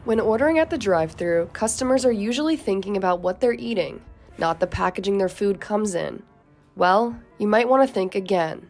When ordering at the drive-thru, customers are usually thinking about what they're eating, not the packaging their food comes in. Well, you might want to think again.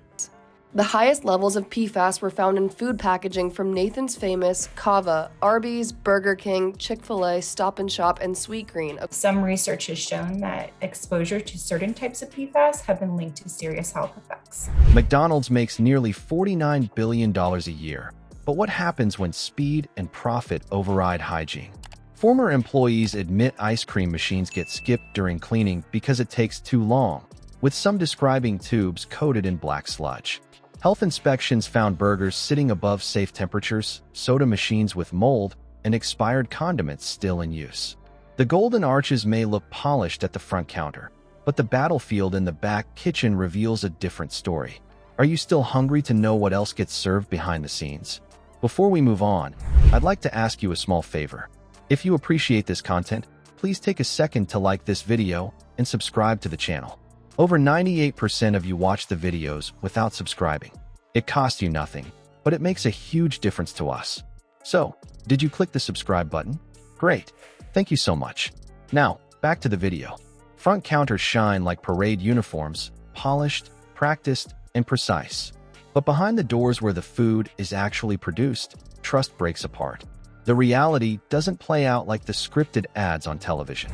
The highest levels of PFAS were found in food packaging from Nathan's Famous, Cava, Arby's, Burger King, Chick-fil-A, Stop & Shop, and Sweetgreen. Some research has shown that exposure to certain types of PFAS have been linked to serious health effects. McDonald's makes nearly $49 billion a year. But what happens when speed and profit override hygiene? Former employees admit ice cream machines get skipped during cleaning because it takes too long, with some describing tubes coated in black sludge. Health inspections found burgers sitting above safe temperatures, soda machines with mold, and expired condiments still in use. The golden arches may look polished at the front counter, but the battlefield in the back kitchen reveals a different story. Are you still hungry to know what else gets served behind the scenes? Before we move on, I'd like to ask you a small favor. If you appreciate this content, please take a second to like this video and subscribe to the channel. Over 98% of you watch the videos without subscribing. It costs you nothing, but it makes a huge difference to us. So, did you click the subscribe button? Great. Thank you so much. Now, back to the video. Front counters shine like parade uniforms, polished, practiced, and precise. But behind the doors where the food is actually produced, trust breaks apart. The reality doesn't play out like the scripted ads on television.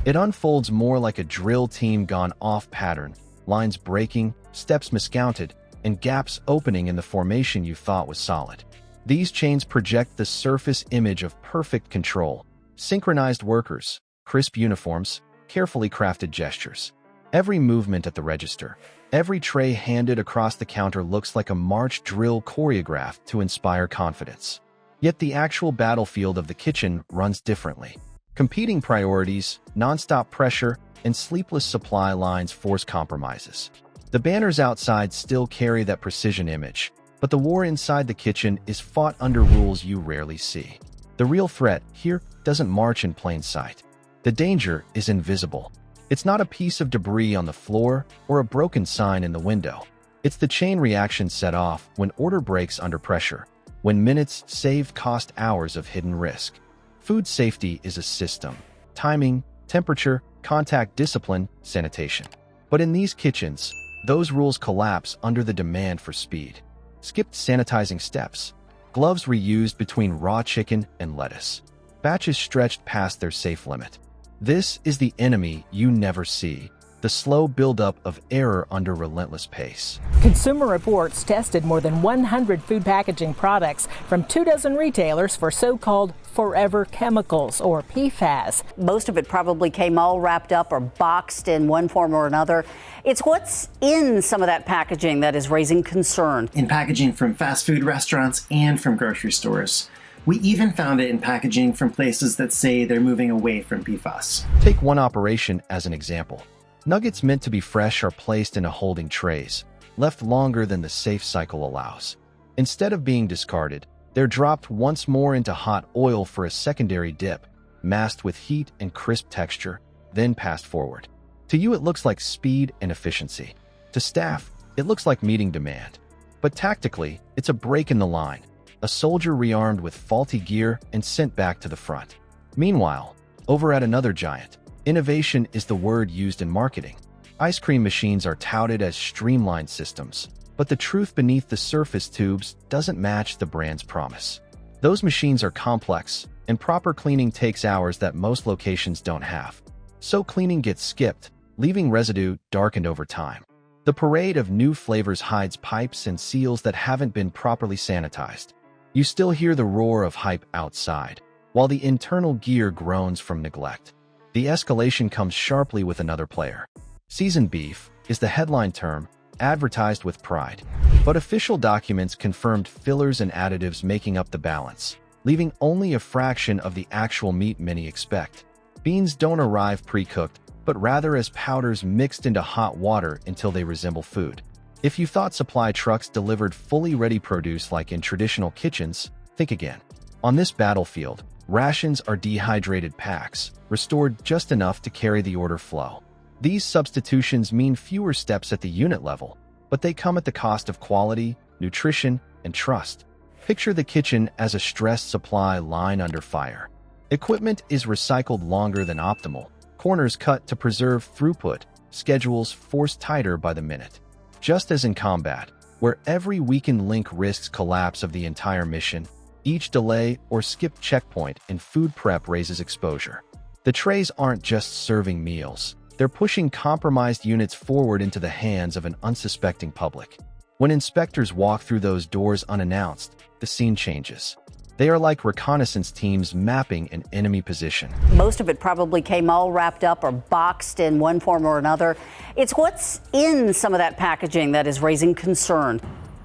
It unfolds more like a drill team gone off pattern, lines breaking, steps miscounted, and gaps opening in the formation you thought was solid. These chains project the surface image of perfect control, synchronized workers, crisp uniforms, carefully crafted gestures. Every movement at the register, every tray handed across the counter looks like a march drill choreographed to inspire confidence. Yet the actual battlefield of the kitchen runs differently. Competing priorities, nonstop pressure, and sleepless supply lines force compromises. The banners outside still carry that precision image, but the war inside the kitchen is fought under rules you rarely see. The real threat here doesn't march in plain sight. The danger is invisible. It's not a piece of debris on the floor or a broken sign in the window. It's the chain reaction set off when order breaks under pressure, when minutes saved cost hours of hidden risk. Food safety is a system: timing, temperature, contact discipline, sanitation. But in these kitchens, those rules collapse under the demand for speed. Skipped sanitizing steps, gloves reused between raw chicken and lettuce, batches stretched past their safe limit. This is the enemy you never see, the slow buildup of error under relentless pace. Consumer Reports tested more than 100 food packaging products from 24 retailers for so-called forever chemicals, or PFAS. Most of it probably came all wrapped up or boxed in one form or another. It's what's in some of that packaging that is raising concern. In packaging from fast food restaurants and from grocery stores. We even found it in packaging from places that say they're moving away from PFAS. Take one operation as an example. Nuggets meant to be fresh are placed in a holding trays, left longer than the safe cycle allows. Instead of being discarded, they're dropped once more into hot oil for a secondary dip, masked with heat and crisp texture, then passed forward. To you, it looks like speed and efficiency. To staff, it looks like meeting demand. But tactically, it's a break in the line. A soldier rearmed with faulty gear and sent back to the front. Meanwhile, over at another giant, innovation is the word used in marketing. Ice cream machines are touted as streamlined systems, but the truth beneath the surface tubes doesn't match the brand's promise. Those machines are complex, and proper cleaning takes hours that most locations don't have. So cleaning gets skipped, leaving residue darkened over time. The parade of new flavors hides pipes and seals that haven't been properly sanitized. You still hear the roar of hype outside, while the internal gear groans from neglect. The escalation comes sharply with another player. Seasoned beef is the headline term, advertised with pride. But official documents confirmed fillers and additives making up the balance. leaving only a fraction of the actual meat many expect. Beans don't arrive pre-cooked, but rather as powders mixed into hot water until they resemble food. If you thought supply trucks delivered fully ready produce like in traditional kitchens, think again. On this battlefield, rations are dehydrated packs, restored just enough to carry the order flow. These substitutions mean fewer steps at the unit level, but they come at the cost of quality, nutrition, and trust. Picture the kitchen as a stressed supply line under fire. Equipment is recycled longer than optimal, corners cut to preserve throughput, schedules forced tighter by the minute. Just as in combat, where every weakened link risks collapse of the entire mission, each delay or skipped checkpoint in food prep raises exposure. The trays aren't just serving meals. They're pushing compromised units forward into the hands of an unsuspecting public. When inspectors walk through those doors unannounced, the scene changes. They are like reconnaissance teams mapping an enemy position. Most of it probably came all wrapped up or boxed in one form or another. It's what's in some of that packaging that is raising concern.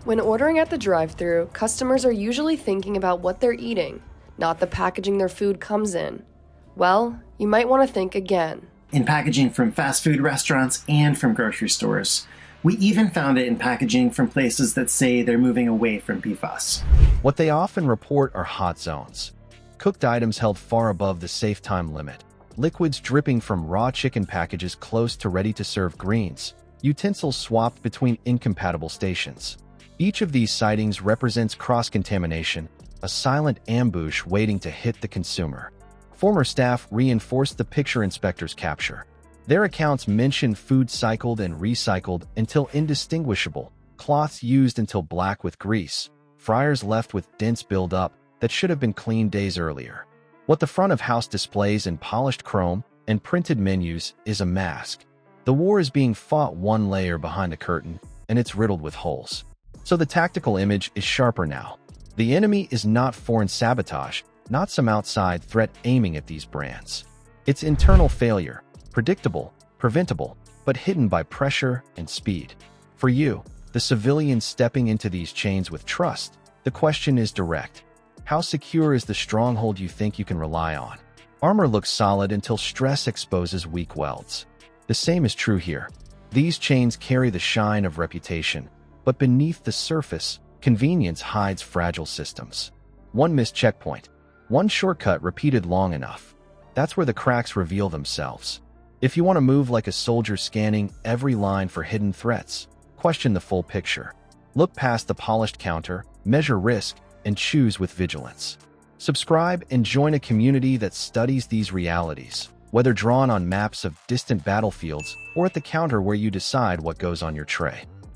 When ordering at the drive-thru, customers are usually thinking about what they're eating, not the packaging their food comes in. Well, you might want to think again. In packaging from fast food restaurants and from grocery stores. We even found it in packaging from places that say they're moving away from PFAS. What they often report are hot zones. Cooked items held far above the safe time limit. Liquids dripping from raw chicken packages close to ready-to-serve greens. Utensils swapped between incompatible stations. Each of these sightings represents cross-contamination, a silent ambush waiting to hit the consumer. Former staff reinforced the picture inspectors capture. Their accounts mention food cycled and recycled until indistinguishable, cloths used until black with grease, fryers left with dense buildup that should have been cleaned days earlier. What the front of house displays in polished chrome and printed menus is a mask. The war is being fought one layer behind the curtain, and it's riddled with holes. So the tactical image is sharper now. The enemy is not foreign sabotage, not some outside threat aiming at these brands. It's internal failure. Predictable, preventable, but hidden by pressure and speed. For you, the civilian stepping into these chains with trust, the question is direct. How secure is the stronghold you think you can rely on? Armor looks solid until stress exposes weak welds. The same is true here. These chains carry the shine of reputation, but beneath the surface, convenience hides fragile systems. One missed checkpoint, one shortcut repeated long enough. That's where the cracks reveal themselves. If you want to move like a soldier scanning every line for hidden threats, question the full picture. Look past the polished counter, measure risk, and choose with vigilance. Subscribe and join a community that studies these realities, whether drawn on maps of distant battlefields or at the counter where you decide what goes on your tray.